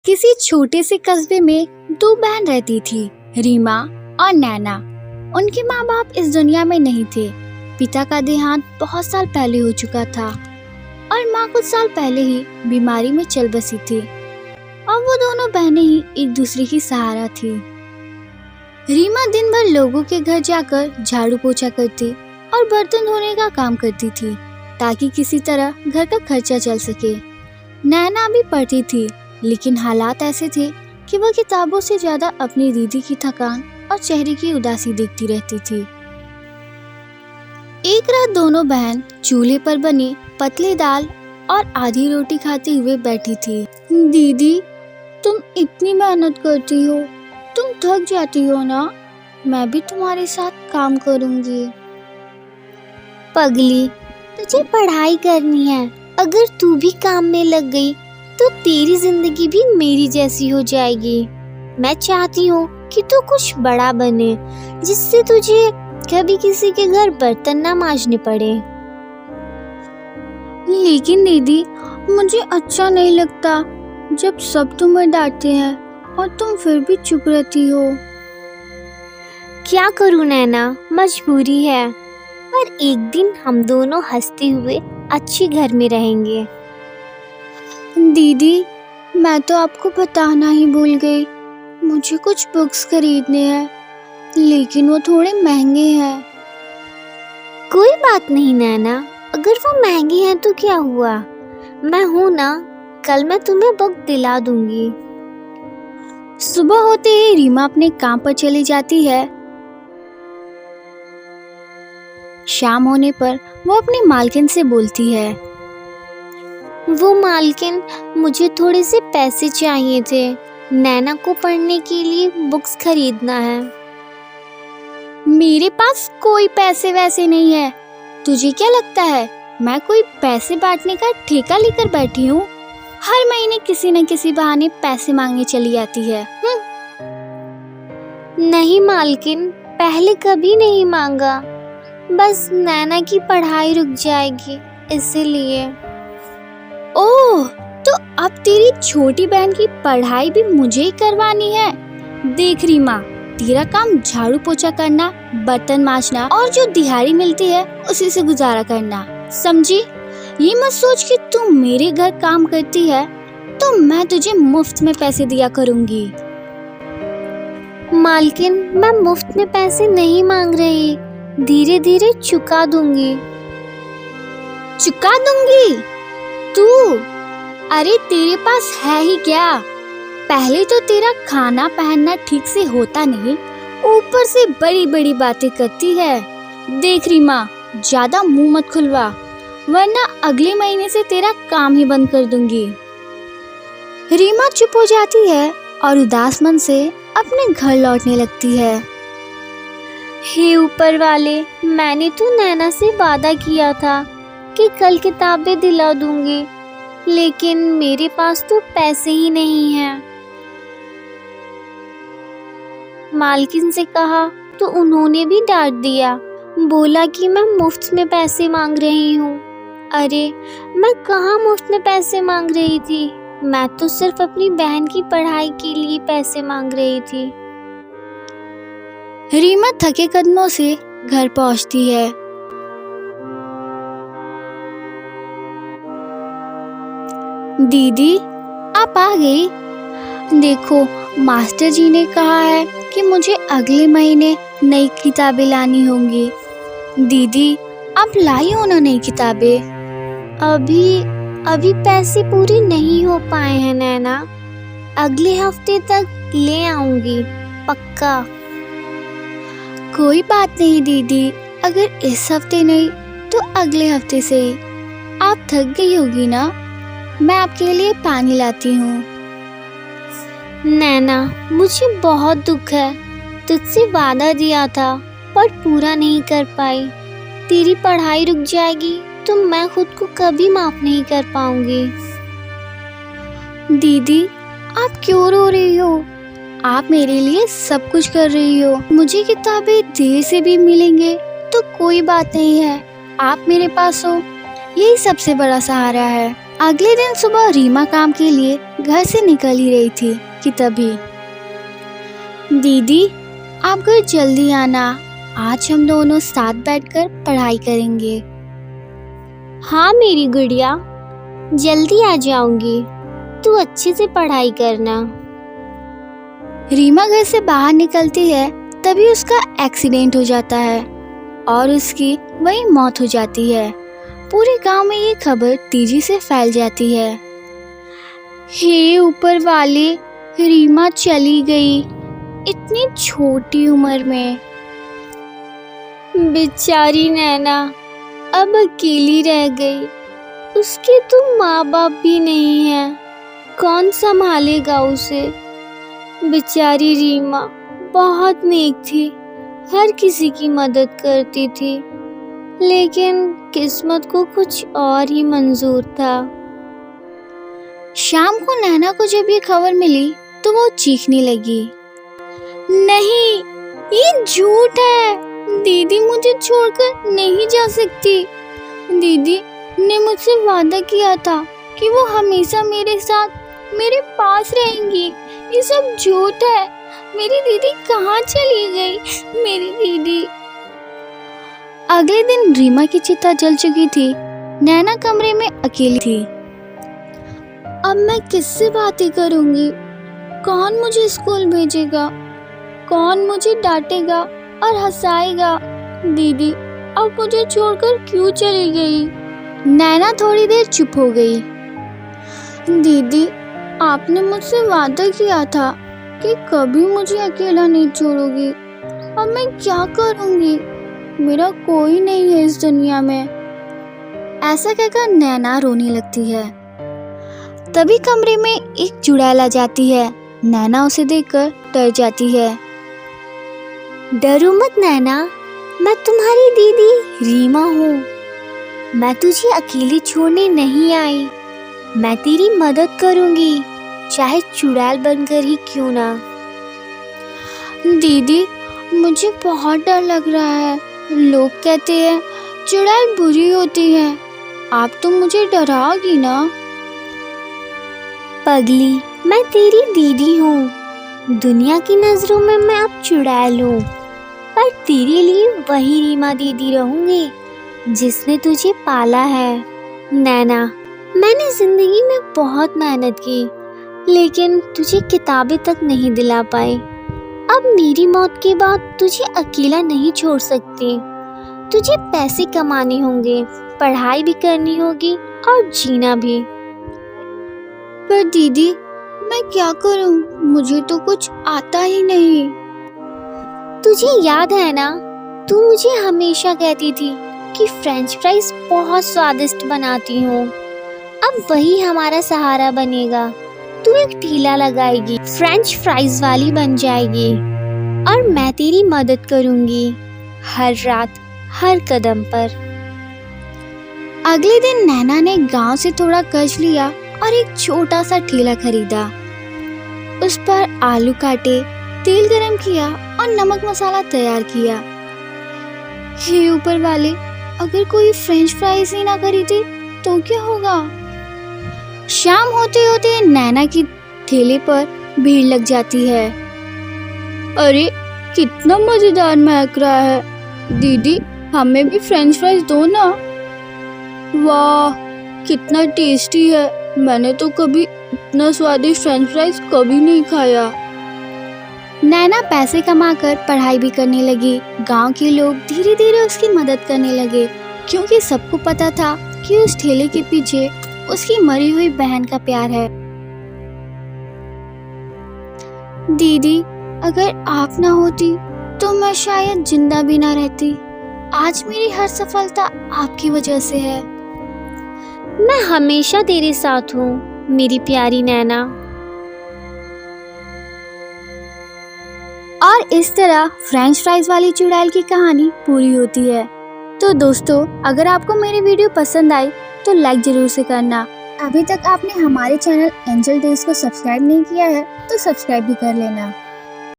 किसी छोटे से कस्बे में दो बहन रहती थी, रीमा और नैना। उनके माँ बाप इस दुनिया में नहीं थे। पिता का देहांत बहुत साल पहले हो चुका था और माँ कुछ साल पहले ही बीमारी में चल बसी थी और वो दोनों बहनें ही एक दूसरे की सहारा थी। रीमा दिन भर लोगों के घर जाकर झाड़ू पोछा करती और बर्तन धोने का काम करती थी ताकि किसी तरह घर का खर्चा चल सके। नैना भी पढ़ती थी, लेकिन हालात ऐसे थे कि वह किताबों से ज्यादा अपनी दीदी की थकान और चेहरे की उदासी देखती रहती थी। एक रात दोनों बहन चूल्हे पर बनी पतली दाल और आधी रोटी खाते हुए बैठी थी। दीदी, तुम इतनी मेहनत करती हो, तुम थक जाती हो ना? मैं भी तुम्हारे साथ काम करूंगी। पगली, तुझे पढ़ाई करनी है। अगर तू भी काम में लग गई तो तेरी जिंदगी भी मेरी जैसी हो जाएगी। मैं चाहती हूँ कि तू कुछ बड़ा बने, जिससे तुझे कभी किसी के घर बर्तन ना मांजने पड़े। लेकिन दीदी, मुझे अच्छा नहीं लगता जब सब तुम्हें डांटते हैं और तुम फिर भी चुप रहती हो। क्या करूँ नैना, मजबूरी है। पर एक दिन हम दोनों हंसते हुए अच्छे घर में रहेंगे। दीदी, मैं तो आपको बताना ही भूल गई। मुझे कुछ बुक्स खरीदने हैं, लेकिन वो थोड़े महंगे हैं। कोई बात नहीं नैना, अगर वो महंगे हैं तो क्या हुआ, मैं हूँ ना। कल मैं तुम्हें बुक दिला दूंगी। सुबह होते ही रीमा अपने काम पर चली जाती है। शाम होने पर वो अपनी मालकिन से बोलती है, वो मालकिन, मुझे थोड़े से पैसे चाहिए थे। नैना को पढ़ने के लिए बुक्स खरीदना है। मेरे पास कोई पैसे वैसे नहीं है। तुझे क्या लगता है मैं कोई पैसे बांटने का ठेका लेकर बैठी हूँ? हर महीने किसी न किसी बहाने पैसे मांगने चली आती है। नहीं मालकिन, पहले कभी नहीं मांगा। बस नैना की पढ़ाई रुक जाएगी इसीलिए। ओह, तो अब तेरी छोटी बहन की पढ़ाई भी मुझे ही करवानी है। देख रीमा, तेरा काम झाड़ू पोछा करना, बर्तन मांजना और जो दिहाड़ी मिलती है उसी से गुजारा करना, समझी? ये मत सोच कि तू मेरे घर काम करती है तो मैं तुझे मुफ्त में पैसे दिया करूंगी। मालकिन, मैं मुफ्त में पैसे नहीं मांग रही, धीरे धीरे चुका दूंगी। चुका दूंगी? तू? अरे तेरे पास है ही क्या? पहले तो तेरा खाना पहनना ठीक से होता नहीं, ऊपर से बड़ी बड़ी बातें करती है। देख रीमा, ज्यादा मुंह मत खुलवा, वरना अगले महीने से तेरा काम ही बंद कर दूंगी। रीमा चुप हो जाती है और उदास मन से अपने घर लौटने लगती है। हे ऊपर वाले, मैंने तो नैना से वादा किया था कि कल किताबें दिला दूंगी, लेकिन मेरे पास तो पैसे ही नहीं हैं। मालकिन से कहा तो उन्होंने भी डांट दिया, बोला कि मैं मुफ्त में पैसे मांग रही हूँ। अरे, मैं कहाँ मुफ्त में पैसे मांग रही थी, मैं तो सिर्फ अपनी बहन की पढ़ाई के लिए पैसे मांग रही थी। रीमा थके कदमों से घर पहुंचती है। दीदी, आप आ गई? देखो, मास्टर जी ने कहा है कि मुझे अगले महीने नई किताबें लानी होंगी। दीदी, आप लाई हो ना नई किताबें? अभी पैसे पूरे नहीं हो पाए हैं नैना, अगले हफ्ते तक ले आऊंगी, पक्का। कोई बात नहीं दीदी, अगर इस हफ्ते नहीं तो अगले हफ्ते से ही। आप थक गई होगी ना, मैं आपके लिए पानी लाती हूँ। नैना, मुझे बहुत दुख है, तुझसे वादा दिया था पर पूरा नहीं कर पाई। तेरी पढ़ाई रुक जाएगी तो मैं खुद को कभी माफ नहीं कर पाऊंगी। दीदी, आप क्यों रो रही हो? आप मेरे लिए सब कुछ कर रही हो। मुझे किताबें देर से भी मिलेंगे तो कोई बात नहीं है, आप मेरे पास हो, यही सबसे बड़ा सहारा है। अगले दिन सुबह रीमा काम के लिए घर से निकल ही रही थी कि तभी, दीदी आप घर जल्दी आना, आज हम दोनों साथ बैठकर पढ़ाई करेंगे। हाँ मेरी गुड़िया, जल्दी आ जाऊंगी। तू अच्छे से पढ़ाई करना। रीमा घर से बाहर निकलती है तभी उसका एक्सीडेंट हो जाता है और उसकी वही मौत हो जाती है। पूरे गांव में ये खबर तेजी से फैल जाती है। हे ऊपर वाले, रीमा चली गई इतनी छोटी उम्र में। बेचारी नैना अब अकेली रह गई। उसके तो माँ बाप भी नहीं है, कौन संभालेगा उसे। बेचारी रीमा बहुत नेक थी, हर किसी की मदद करती थी, लेकिन किस्मत को कुछ और ही मंजूर था। शाम को नैना को जब ये खबर मिली तो वो चीखने लगी, नहीं ये झूठ है, दीदी मुझे छोड़कर नहीं जा सकती। दीदी ने मुझसे वादा किया था कि वो हमेशा मेरे साथ मेरे पास रहेंगी। ये सब झूठ है। मेरी दीदी कहाँ चली गई, मेरी दीदी। अगले दिन रीमा की चिता जल चुकी थी। नैना कमरे में अकेली थी। अब मैं किससे बातें करूंगी? कौन मुझे स्कूल भेजेगा? कौन मुझे डांटेगा और हंसाएगा? दीदी अब मुझे छोड़कर क्यों चली गई? नैना थोड़ी देर चुप हो गई। दीदी आपने मुझसे वादा किया था कि कभी मुझे अकेला नहीं छोड़ोगी। अब मैं क्या करूंगी? मेरा कोई नहीं है इस दुनिया में। ऐसा कहकर नैना रोने लगती है। तभी कमरे में एक चुड़ैल आ जाती है। नैना उसे देखकर डर जाती है। डरो मत नैना, मैं तुम्हारी दीदी रीमा हूँ। मैं तुझे अकेली छोड़ने नहीं आई। मैं तेरी मदद करूँगी, चाहे चुड़ैल बनकर ही क्यों ना। दीदी मुझे बहुत डर लग रहा है। लोग कहते हैं चुड़ैल बुरी होती है। आप तो मुझे डराओगी ना? पगली, मैं तेरी दीदी हूँ। दुनिया की नजरों में मैं अब चुड़ैल हूँ, पर तेरे लिए वही रीमा दीदी रहूंगी जिसने तुझे पाला है। नैना, मैंने जिंदगी में बहुत मेहनत की, लेकिन तुझे किताबें तक नहीं दिला पाई। अब मेरी मौत के बाद तुझे अकेला नहीं छोड़ सकती। तुझे पैसे कमाने होंगे, पढ़ाई भी करनी होगी और जीना भी। पर दीदी मैं क्या करूं? मुझे तो कुछ आता ही नहीं। तुझे याद है ना, तू मुझे हमेशा कहती थी कि फ्रेंच फ्राइज बहुत स्वादिष्ट बनाती हूँ। अब वही हमारा सहारा बनेगा। तू एक ठेला लगाएगी, फ्रेंच फ्राइज वाली बन जाएगी और मैं तेरी मदद करूँगी हर रात, हर कदम पर। अगले दिन नैना ने गांव से थोड़ा कर्ज लिया और एक छोटा सा ठेला खरीदा। उस पर आलू काटे, तेल गरम किया और नमक मसाला तैयार किया। हे ऊपर वाले, अगर कोई फ्रेंच फ्राइज ही ना खरीदे तो क्या होगा? शाम होते होते नैना की ठेले पर भीड़ लग जाती है। अरे कितना मजेदार महक रहा है। दीदी हमें भी फ्रेंच फ्राइज दो ना। वाह कितना टेस्टी है। मैंने तो कभी इतना स्वादिष्ट फ्रेंच फ्राइज कभी नहीं खाया। नैना पैसे कमाकर पढ़ाई भी करने लगी। गांव के लोग धीरे धीरे उसकी मदद करने लगे, क्योंकि सबको पता था कि उस ठेले के पीछे उसकी मरी हुई बहन का प्यार है। दीदी अगर आप ना होती तो मैं शायद जिंदा भी ना रहती। आज मेरी हर सफलता आपकी वजह से है। मैं हमेशा तेरे साथ हूँ मेरी प्यारी नैना। और इस तरह फ्रेंच फ्राइज वाली चुड़ैल की कहानी पूरी होती है। तो दोस्तों, अगर आपको मेरी वीडियो पसंद आई तो लाइक जरूर से करना। अभी तक आपने हमारे चैनल एंजल डेज को सब्सक्राइब नहीं किया है तो सब्सक्राइब भी कर लेना।